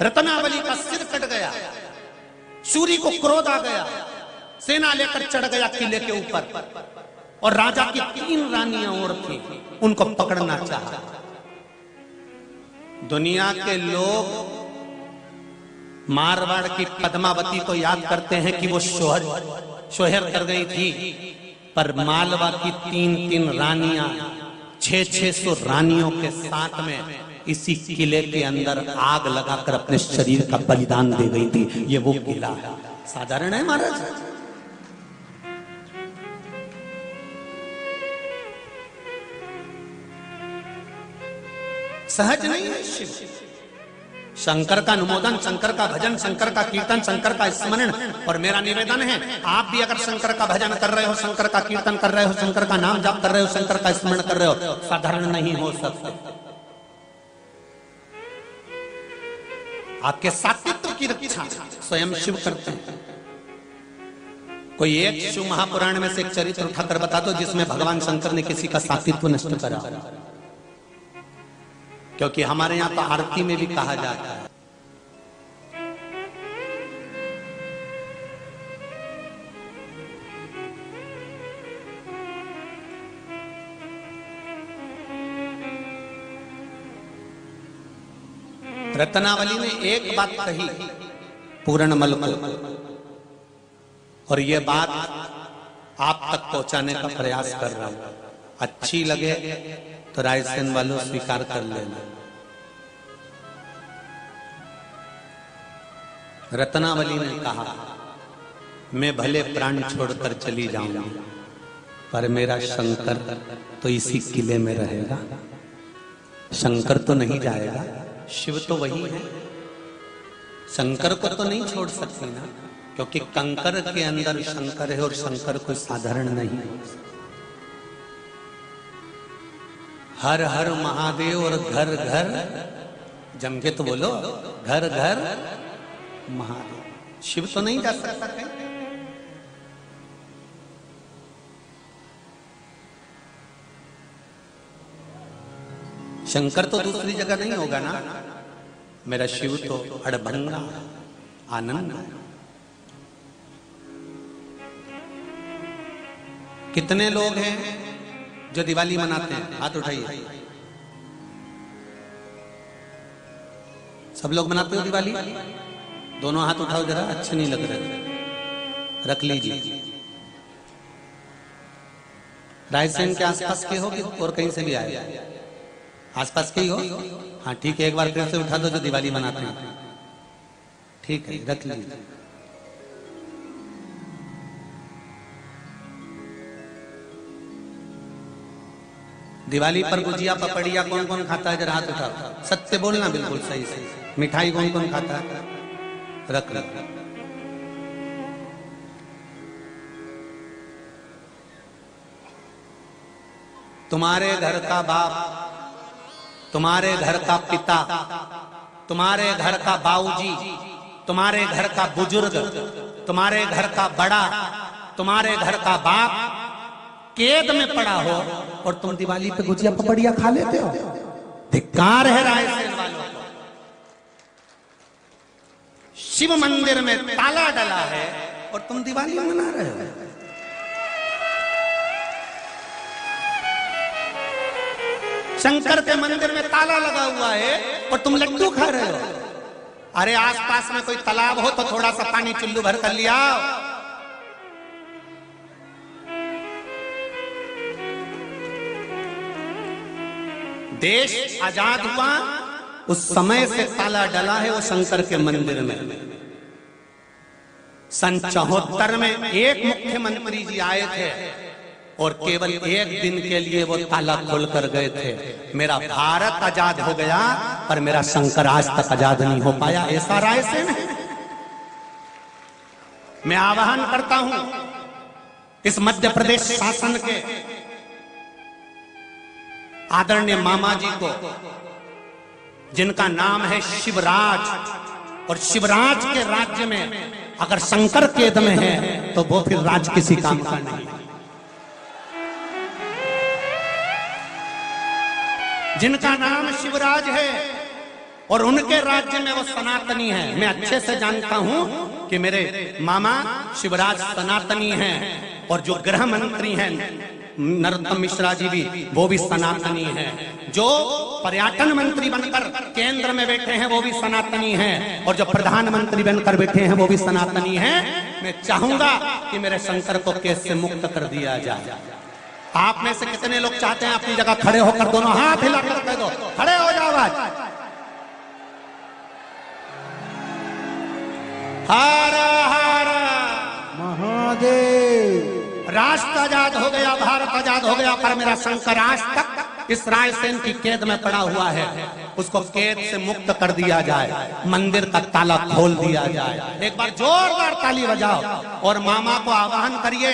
रत्नावली का सिर कट गया, सूरी को क्रोध आ गया, सेना लेकर चढ़ गया किले के ऊपर और राजा की 3 रानियां और थी, उनको पकड़ना चाहा। दुनिया के लोग मारवाड़ की पद्मावती को याद करते हैं कि वो शोहर कर गई थी, पर मालवा की 3-3 रानियां 600 रानियों के साथ में इसी किले के अंदर आग लगाकर अपने शरीर का बलिदान दे गई थी। ये वो किला है, साधारण है महाराज। सहज नहीं है शिव। शंकर का अनुमोदन, शंकर का भजन, शंकर का कीर्तन, शंकर का स्मरण। और मेरा निवेदन है, आप भी अगर शंकर का भजन कर रहे हो, शंकर का कीर्तन कर रहे हो, शंकर का नाम जाप कर रहे हो, शंकर का स्मरण कर रहे हो, साधारण नहीं हो सकते। आपके सात्वित्व की रक्षा स्वयं शिव करते हैं। कोई एक शिव महापुराण में से एक चरित्र उठाकर बता दो जिसमें भगवान शंकर ने किसी का सात्वित्व नष्ट करा। क्योंकि हमारे यहां तो आरती में भी कहा जाता है, रत्नावली ने एक बात कही पूर्णमल को, और यह बात आप तक पहुंचाने का प्रयास कर रहा हूं। अच्छी लगे तो रायसेन वालों स्वीकार कर लेना। रत्नावली ने कहा, मैं भले प्राण छोड़कर चली जाऊंगी, पर मेरा शंकर तो इसी किले में रहेगा। शंकर तो नहीं जाएगा, शिव तो वही है। शंकर को तो नहीं छोड़ सकती ना, क्योंकि कंकर के अंदर शंकर है और शंकर कोई साधारण नहीं है। हर हर महादेव और घर घर जम के तो बोलो, घर घर महादेव। शिव तो नहीं जा सकता कहीं। शंकर तो दूसरी जगह नहीं होगा ना। मेरा शिव तो अड़भंगा आनंद। कितने लोग हैं जो दिवाली मनाते हैं? हाथ उठाइए। सब लोग मनाते हो दिवाली? दोनों हाथ उठाओ जरा, अच्छे नहीं लग रहे, रख लीजिए। रायसेन के आसपास के हो कि और कहीं से भी आए? आसपास के ही हो? हाँ ठीक है, एक बार फिर से उठा दो जो दिवाली मनाते हैं। ठीक है, रख लीजिए। दिवाली पर गुजिया पपड़िया कौन कौन खाता है? जरा हाथ उठाओ, सत्य बोलना, बिल्कुल सही सही। मिठाई कौन कौन खाता है? रख रख। तुम्हारे घर का बाप, तुम्हारे घर का पिता, तुम्हारे घर का बाऊजी, तुम्हारे घर का बुजुर्ग, तुम्हारे घर का बड़ा, तुम्हारे घर का बाप कैद में पड़ा हो और तुम दिवाली पे गुजिया पपड़िया खा लेते हो? धिक्कार है रायसेन वालों को। शिव मंदिर में ताला डला है और तुम दिवाली मना रहे हो। शंकर के मंदिर में ताला लगा हुआ है और तुम लड्डू खा रहे हो। अरे आसपास में कोई तालाब हो तो थोड़ा सा पानी चुल्लू भर कर लिया। देश आजाद हुआ उस समय से ताला डला है वो शंकर के मंदिर में। सन 74 में एक मुख्यमंत्री जी आए थे और केवल एक दिन के लिए वो ताला खोल कर गए थे। मेरा भारत आजाद हो गया पर मेरा शंकर आज तक आजाद नहीं हो पाया। ऐसा रायसेन है। मैं आह्वान करता हूं इस मध्य प्रदेश शासन के आदरणीय मामा जी को, जिनका नाम है शिवराज, और शिवराज के राज्य में अगर शंकर कैद में है तो वो फिर राज किसी काम का नहीं। जिनका नाम शिवराज है और उनके राज्य में वो सनातनी है। मैं अच्छे से जानता हूं कि मेरे मामा शिवराज सनातनी हैं और जो गृह मंत्री हैं नरोत्तम मिश्रा जी भी, वो भी सनातनी हैं। जो पर्यटन मंत्री बनकर केंद्र में बैठे हैं वो भी सनातनी हैं और जो प्रधानमंत्री बनकर बैठे हैं वो भी सनातनी हैं। मैं चाहूंगा कि मेरे शंकर को केस से मुक्त कर दिया जाए। आप में से कितने लोग चाहते हैं अपनी जगह खड़े होकर दोनों हाथ हिलाकर कह दो खड़े हो जाओ आज। हर हर महादेव। राष्ट्र आजाद हो गया, भारत आजाद हो गया, पर मेरा शंकर आज तक इस रायसेन की कैद में पड़ा हुआ है। उसको कैद से मुक्त कर दिया जाए, मंदिर का ताला खोल दिया जाए। एक बार जोरदार ताली बजाओ और मामा को आह्वान करिए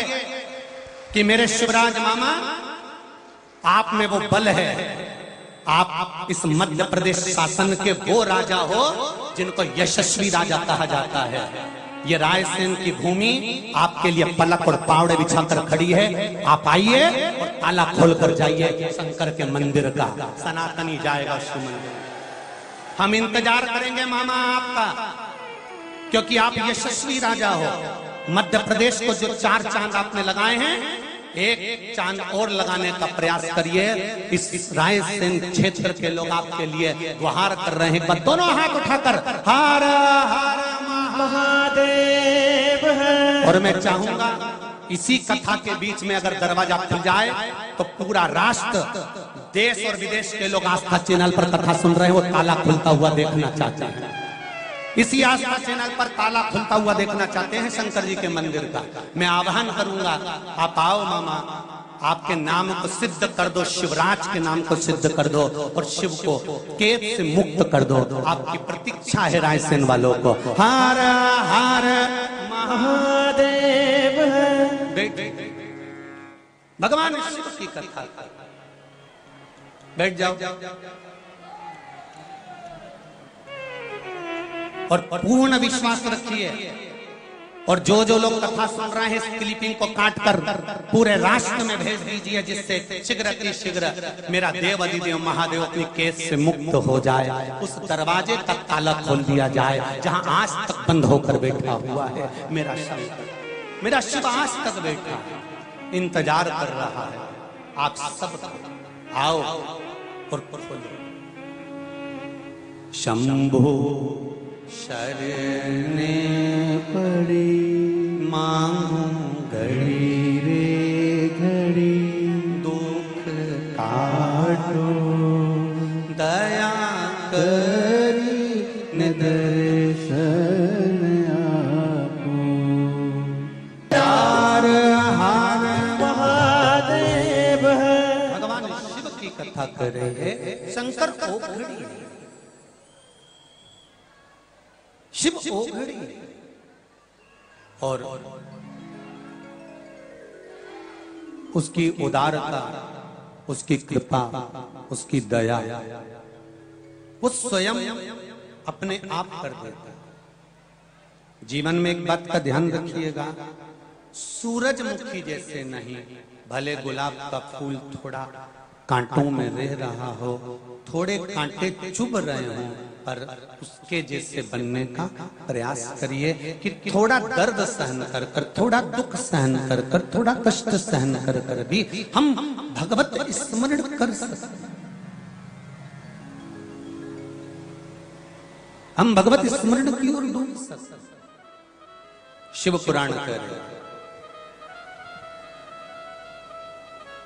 कि मेरे शिवराज मामा, आप में वो बल है, आप इस मध्य प्रदेश शासन के वो राजा हो जिनको यशस्वी राजा कहा जाता है। ये रायसेन की भूमि आपके लिए पलक और पावड़े बिछाकर खड़ी है। आप आइए और ताला खोल कर जाइए शंकर के मंदिर का। सनातनी जाएगा शिव मंदिर। हम इंतजार करेंगे मामा आपका, क्योंकि आप यशस्वी राजा हो। मध्य प्रदेश को जो 4 चांद आपने लगाए हैं, एक चांद और लगाने का प्रयास करिए। इस रायसेन क्षेत्र के लोग आपके लिए गुहार कर रहे हैं। दोनों हाथ उठाकर हर हर महादेव है। और मैं चाहूंगा इसी कथा के बीच में अगर दरवाजा खुल जाए तो पूरा राष्ट्र, देश और विदेश के लोग आस्था चैनल पर कथा सुन रहे हैं, वो ताला खुलता हुआ देखना चाहते हैं। इसी आस्था चैनल पर ताला खुलता हुआ देखना चाहते हैं शंकर जी के मंदिर का। मैं आह्वान करूंगा, आप आओ मामा, आपके नाम को सिद्ध कर दो, शिवराज के नाम को सिद्ध कर दो और शिव को कैद से मुक्त कर दो। आपकी प्रतीक्षा है रायसेन वालों को। हर हर महादेव। भगवान शिव की कथा, बैठ जाओ और पूर्ण विश्वास रखिए। और जो लोग कथा सुन रहे हैं इस क्लिपिंग को काटकर पूरे राष्ट्र में भेज दीजिए, जिससे शीघ्र की शीघ्र मेरा देव अधिदेव महादेव अपनी केस से मुक्त हो जाए। उस दरवाजे का ताला खोल दिया जाए जहां आज तक बंद होकर बैठा हुआ है मेरा शंकर, मेरा शिव आज तक बैठा है, इंतजार कर रहा है। आप सब आओ और खोलो। शंभो शरणे पड़ी मांगू घड़ी रे घड़ी, दुख काटो दया करी निदर्शन आपो। हार हार महादेव। भगवान शिव की कथा करे शंकर को घड़ी, शिव ओघड़ी और उसकी उदारता, उसकी कृपा, उसकी दया वो स्वयं अपने आप कर देता। जीवन में एक बात का ध्यान रखिएगा, सूरजमुखी जैसे नहीं, भले गुलाब का फूल थोड़ा कांटों में रह रहा हो, थोड़े कांटे चुभ रहे हो, पर उसके जैसे बनने का प्रयास करिए कि थोड़ा दर्द सहन कर कर, थोड़ा दुख सहन कर कर, थोड़ा कष्ट सहन कर कर भी हम भगवत स्मरण कर सकते, हम भगवत स्मरण की ओर डूब सकते। शिव पुराण कर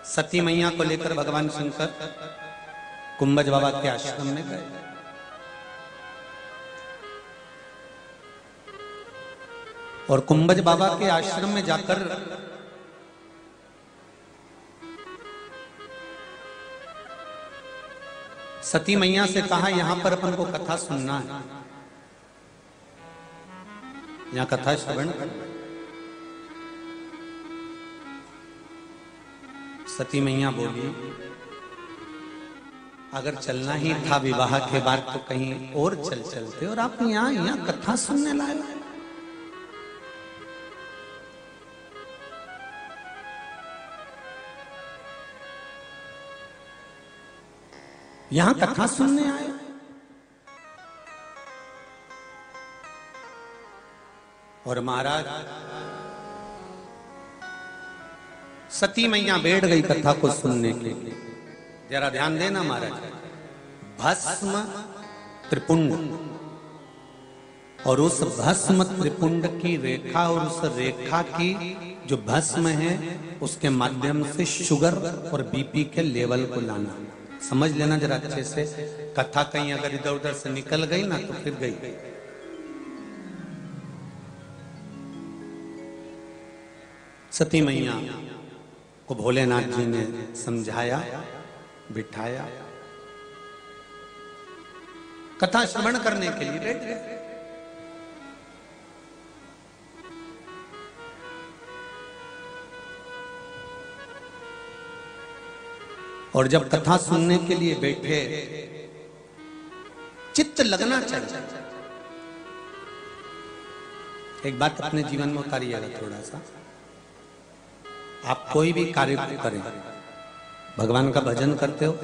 सती मैया को लेकर भगवान शंकर कुंभज बाबा के आश्रम में गए। और कुंभज बाबा के आश्रम में जाकर सती मैया से कहा, यहां पर अपन को कथा सुनना है, यहां कथा श्रवण करना। सती मैया बोली, अगर चलना ही था विवाह के बाद तो कहीं और चल चलते, और आप यहाँ कथा सुनने लाए। यहां कथा सुनने आए। और महाराज सती मैया बैठ गई कथा को सुनने के लिए। जरा ध्यान देना महाराज, भस्म त्रिपुंड और उस भस्म त्रिपुंड की रेखा और उस रेखा की जो भस्म है उसके माध्यम से शुगर और बीपी के लेवल को लाना। समझ लेना जरा अच्छे से, कथा कहीं अगर इधर उधर से निकल गई ना तो फिर गई। सती मैया को भोलेनाथ जी ने समझाया, बिठाया, कथा श्रवण करने के लिए बैठ गए। और जब कथा सुनने के लिए बैठे, चित्त लगना चाहिए। एक बात अपने जीवन में उतारिएगा थोड़ा सा। आप कोई भी कार्य करें, भगवान का भजन करते हो,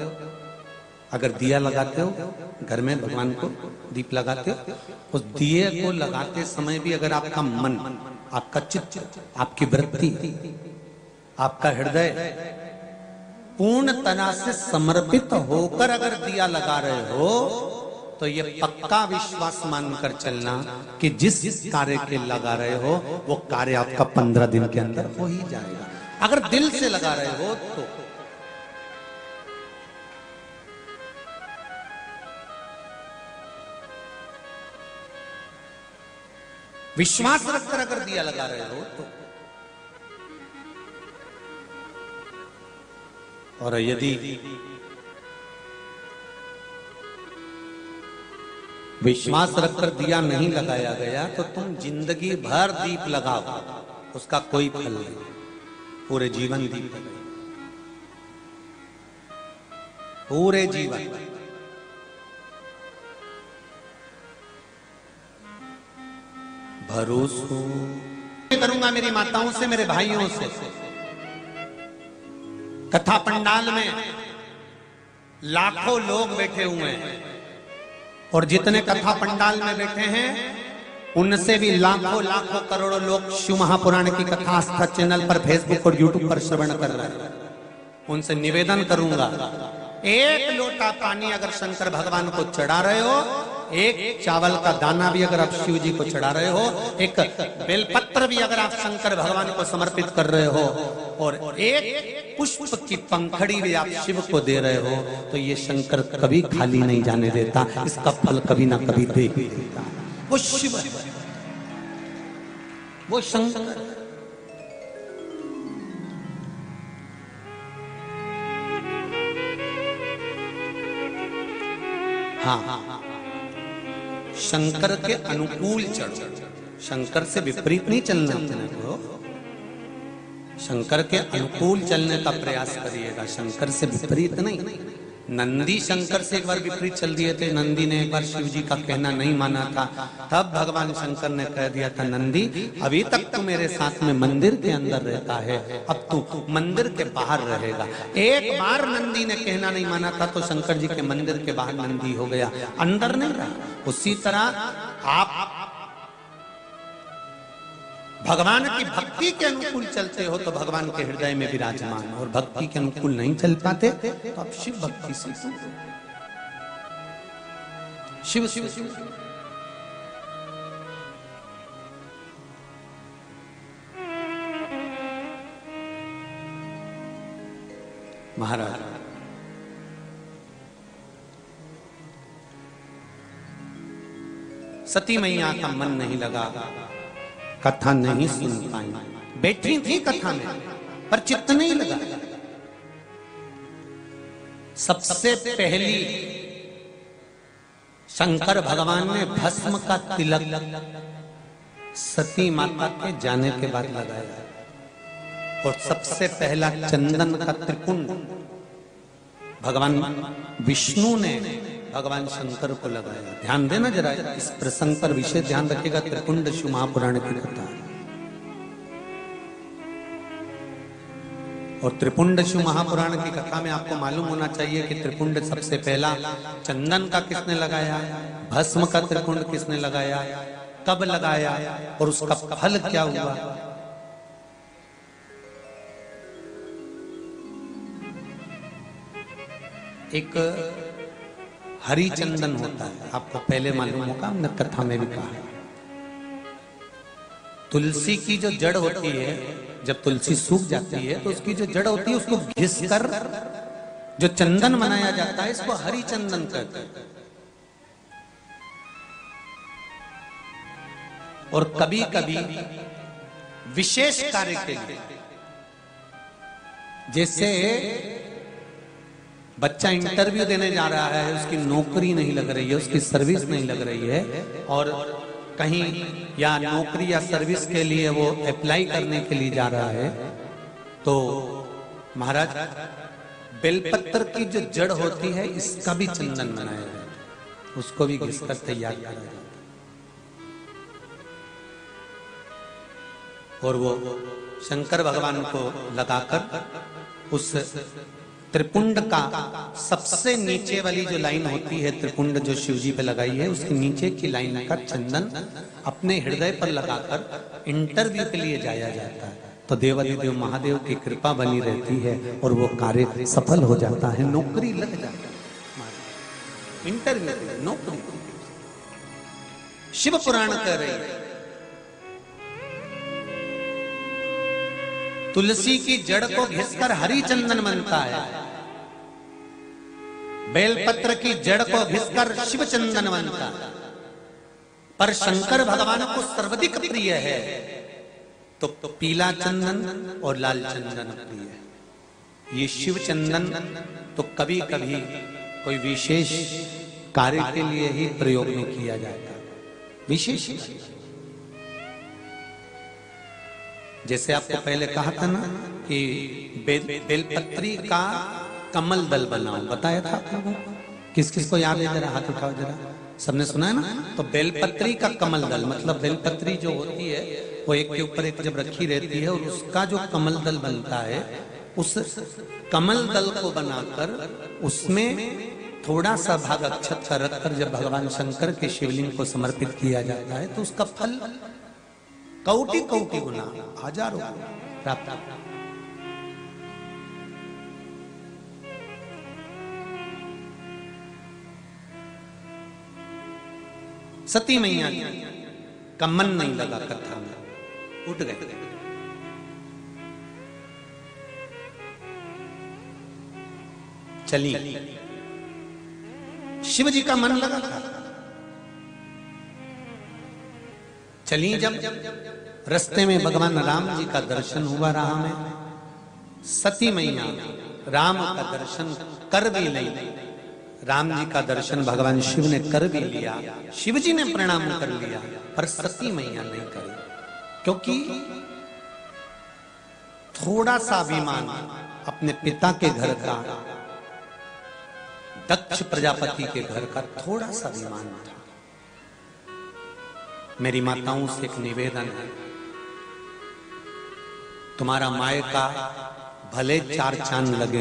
अगर दिया लगाते हो घर में, भगवान को दीप लगाते हो, उस दिए को लगाते समय भी अगर आपका मन, आपका चित्त, आपकी वृत्ति, आपका हृदय पूर्ण तरह से समर्पित होकर अगर दिया लगा रहे हो तो ये पक्का विश्वास मानकर चलना कि जिस कार्य के लगा रहे हो वो कार्य आपका 15 दिन के अंदर हो ही जाएगा। अगर दिल से लगा रहे हो तो। विश्वास रखकर अगर दिया लगा रहे हो तो। और यदि विश्वास रखकर दिया नहीं लगाया गया तो तुम जिंदगी भर दीप लगाओ, उसका कोई फल नहीं, पूरे जीवन दीप लगाओ, पूरे जीवन। भरोसा करूंगा मेरी माताओं से, मेरे भाइयों से। कथा पंडाल में लाखों लोग बैठे हुए हैं और जितने कथा पंडाल में बैठे हैं उनसे भी लाखों लाखों करोड़ों लोग शिव महापुराण की कथा आस्था चैनल पर, फेसबुक और यूट्यूब पर श्रवण कर रहे हैं। उनसे निवेदन करूंगा, एक लोटा पानी अगर शंकर भगवान को चढ़ा रहे हो, एक चावल का दाना भी अगर आप शिव जी को चढ़ा रहे हो, एक बेलपत्र भी अगर आप शंकर भगवान को समर्पित कर रहे हो और एक पुष्प की पंखड़ी भी आप शिव को दे रहे हो, तो ये शंकर कभी खाली नहीं जाने देता, इसका फल कभी ना कभी दे ही देता। वो शिव है, वो शंकर। हाँ, शंकर के अनुकूल चलो, शंकर से विपरीत नहीं चलना अपने को, शंकर के अनुकूल चलने का प्रयास करिएगा, शंकर से विपरीत नहीं। नंदी शंकर से एक बार विपरीत चल दिए थे। नंदी ने एक बार शिव जी का कहना नहीं माना था, तब भगवान शंकर ने कह दिया था, नंदी अभी तक तू मेरे साथ में मंदिर के अंदर रहता है, अब तू मंदिर के बाहर रहेगा। एक बार नंदी ने कहना नहीं माना था तो शंकर जी के मंदिर के बाहर नंदी हो गया, अंदर नहीं रहा। उसी तरह आप भगवान की भक्ति के अनुकूल चलते हो तो भगवान के हृदय में विराजमान, और भक्ति के अनुकूल नहीं चल पाते तो आप शिव भक्ति से शिव शिव शिव महाराज सती मैया का मन नहीं लगा, कथा नहीं सुन पाई, बैठी थी कथा में पर चित्त नहीं लगा। सबसे पहली शंकर भगवान ने भस्म का तिलक सती माता के जाने के बाद लगाया, और सबसे पहला चंदन का त्रिपुंड भगवान विष्णु ने भगवान शंकर को लगाया। ध्यान देना जरा इस प्रसंग पर, विशेष ध्यान रखिएगा। त्रिपुंड शिव महापुराण की कथा, और त्रिपुंड शिव महापुराण की कथा में आपको मालूम होना चाहिए कि त्रिपुंड सबसे पहला चंदन का किसने लगाया, भस्म का त्रिपुंड किसने लगाया, कब लगाया और उसका फल क्या हुआ। एक हरी चंदन होता है, आपको पहले मालूम होगा, हमने कथा में भी कहा है। तुलसी की जो जड़ होती है, जब तुलसी सूख जाती है तो उसकी जो जड़ होती है उसको घिसकर जो चंदन बनाया जाता है, इसको हरी चंदन कहते हैं। और कभी कभी विशेष कार्य के लिए, जैसे बच्चा इंटरव्यू देने जा रहा है, उसकी नौकरी नहीं लग रही है, उसकी सर्विस नहीं लग रही है, और कहीं या नौकरी या सर्विस के लिए वो अप्लाई करने के लिए जा रहा है, तो महाराज बेलपत्र की जो जड़ होती है इसका भी चंदन बनाया जाता है, उसको भी घिसकर तैयार करा जाता है। और वो शंकर भगवान को लगाकर उस त्रिपुंड का सबसे नीचे वाली जो लाइन होती है, त्रिपुंड जो शिवजी पे लगाई है, उसके नीचे की लाइन का चंदन अपने हृदय पर लगाकर इंटरव्यू के लिए जाया जाता है। तो देवाधिदेव महादेव की कृपा बनी रहती है और वो कार्य सफल हो जाता है, नौकरी लग जाती है। इंटरव्यू नौकरी। शिव पुराण कह रही है तुलसी की जड़ को घिसकर हरी चंदन बनता है, बेलपत्र की जड़ को घिसकर शिव चंदन बनता है, पर शंकर भगवान को सर्वाधिक प्रिय है तो पीला चंदन और लाल चंदन प्रिय है। ये शिव चंदन तो कभी कभी कोई विशेष कार्य के लिए ही प्रयोग में किया जाता है, विशेष। जैसे आपको पहले कहा था ना कि बेलपत्री का कमल दल बनाओ, बताया था आपको। किस किस को याद है, जरा हाथ उठाओ जरा, सबने सुना है ना। तो बेलपत्री का कमल दल मतलब बेलपत्री जो होती है वो एक के ऊपर एक जब रखी रहती है, और उसका जो कमल दल बनता है, उस कमल दल को बनाकर उसमें थोड़ा सा भाग अक्षत का रखकर जब भगवान शंकर के शिवलिंग को समर्पित किया जाता है तो उसका फल कौटि कौटि गुना, हजारों प्राप्त। सती मैया का मन नहीं लगा कथा में, उठ गए। चली, शिव जी का मन लगा था। चली जब रास्ते में भगवान राम जी का दर्शन हुआ राह में, सती मैया राम का दर्शन कर भी नहीं। राम जी का दर्शन भगवान शिव ने कर भी लिया, शिव जी ने प्रणाम कर लिया, पर सती मैया नहीं करी, क्योंकि थोड़ा सा अभिमान अपने पिता के घर का, दक्ष प्रजापति के घर का थोड़ा सा अभिमान था। मेरी माताओं से एक निवेदन है, तुम्हारा मायका भले 4 चांद लगे